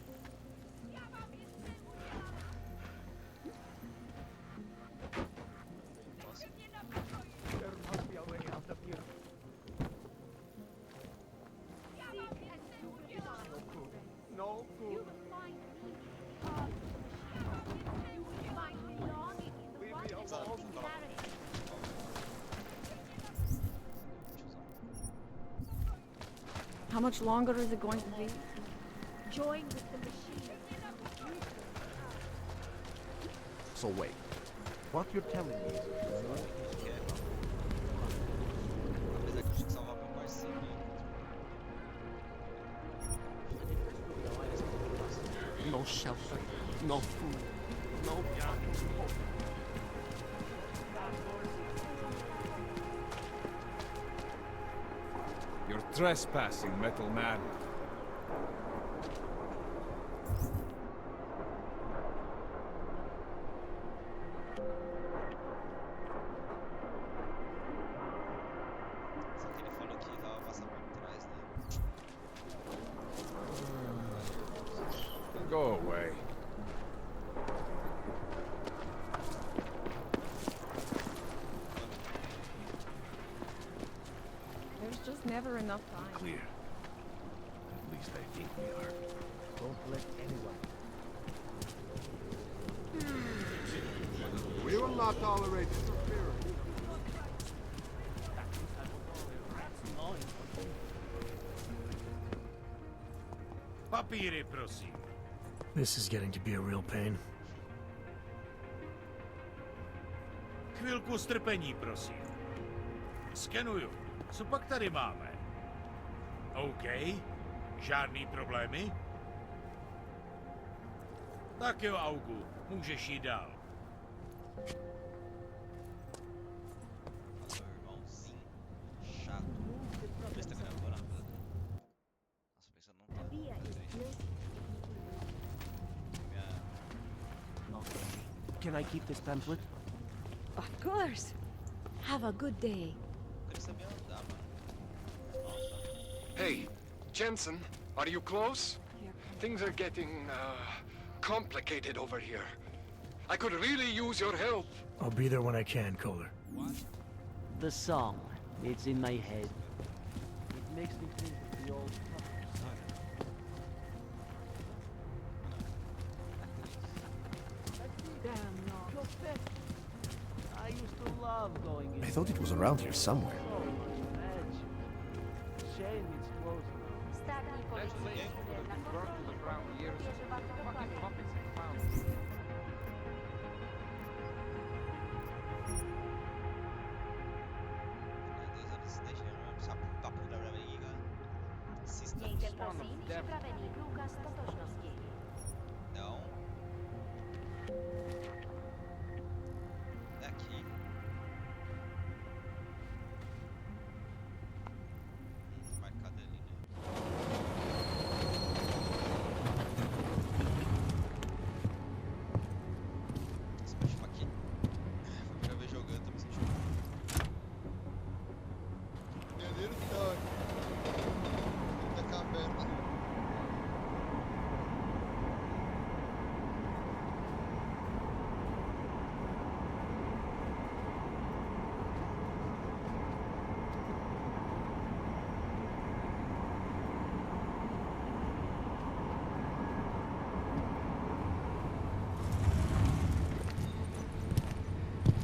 S17: There must be a way out of here.
S19: Seek and you will find.
S17: No good. No
S19: You
S17: good.
S19: will find meaning because of the sheep. You will find belonging in the
S17: Leave
S19: one
S17: me
S19: that
S17: alone.
S19: singularity.
S9: How much longer is it going to be?
S19: Join with the machine.
S11: So wait. What you're telling me is
S6: Apesar que eu tinha que salvar meu parceiro, né?
S15: No shelter, no food, no fucking hope.
S14: You're trespassing, metal man.
S6: Só que ele falou que ela vai passar por trás, né?
S14: Go away.
S13: There's just never enough time.
S5: Clear. At least I think we are.
S15: Don't let anyone.
S12: We will not tolerate interference.
S21: Papíry, prosím.
S1: This is getting to be a real pain.
S21: Chvilku strpení, prosím. Skenuju. Co pak tady máme? OK. Žádný problémy? Tak jo, Augu. Můžeš jít dál.
S6: Meu irmãozinho chato. Vê se tá gravando, né? Nossa, pensando não tá.
S15: Can I keep this pamphlet?
S19: Of course. Have a good day.
S8: Hey, Jensen, are you close? Things are getting, complicated over here. I could really use your help.
S1: I'll be there when I can, Kohler.
S15: The song. It's in my head. It makes me think of the old Damn, no. I used to love going in.
S11: I thought it was around here somewhere.
S15: Shame it's closed now.
S17: Burned to the ground years ago. Fucking puppets and clowns.
S19: Miejte prosím připravený průkaz totožnosti.
S6: Não. Daqui. Marcado ali, né? Esse bicho aqui. Foi a primeira vez jogando, tô me sentindo. Verdadeiro tanque. Da caverna.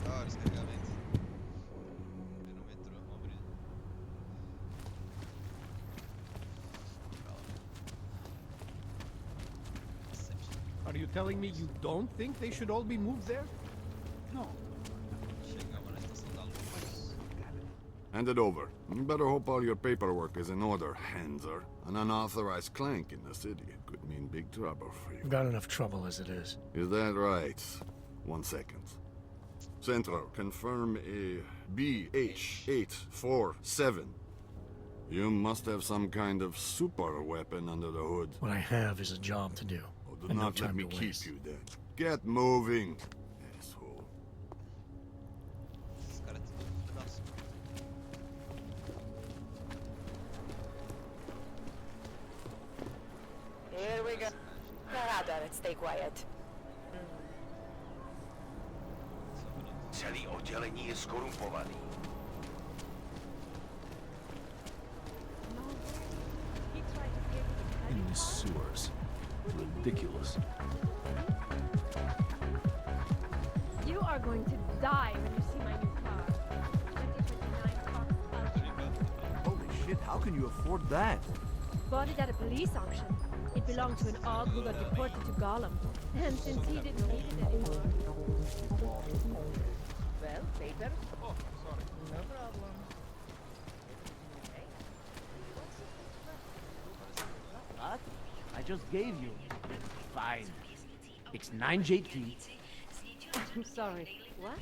S6: Da hora esse carregamento. Ali no metrô, vamos abrir.
S17: Are you telling me you don't think they should all be moved there? No.
S6: Chegamos na estação da luz.
S7: Hand it over. You better hope all your paperwork is in order, Hanser. An unauthorized clank in the city could mean big trouble for you.
S1: I've got enough trouble as it is.
S7: Is that right? 1 second. Centro, confirm a BH847. You must have some kind of super weapon under the hood.
S1: What I have is a job to do.
S7: Oh, do
S1: and no
S7: not let
S1: time
S7: me
S1: to
S7: keep
S1: waste.
S7: you then. Get moving, asshole.
S6: Esses caras tudo filho das putas.
S9: Here we go. Let's stay quiet.
S3: Celý oddělení je skorumpovaný.
S5: In the sewers. Ridiculous.
S19: You are going to die when you see my new car. 2029 Fox Ultra.
S11: Holy shit, how can you afford that?
S19: Bought it at a police auction. It belonged to an Og who got deported to Gollum. And since he didn't need it anymore.
S9: Well, papers? Oh, sorry. No problem.
S15: What? I just gave you 5
S17: 9. It's 9JT.
S19: I'm sorry. What?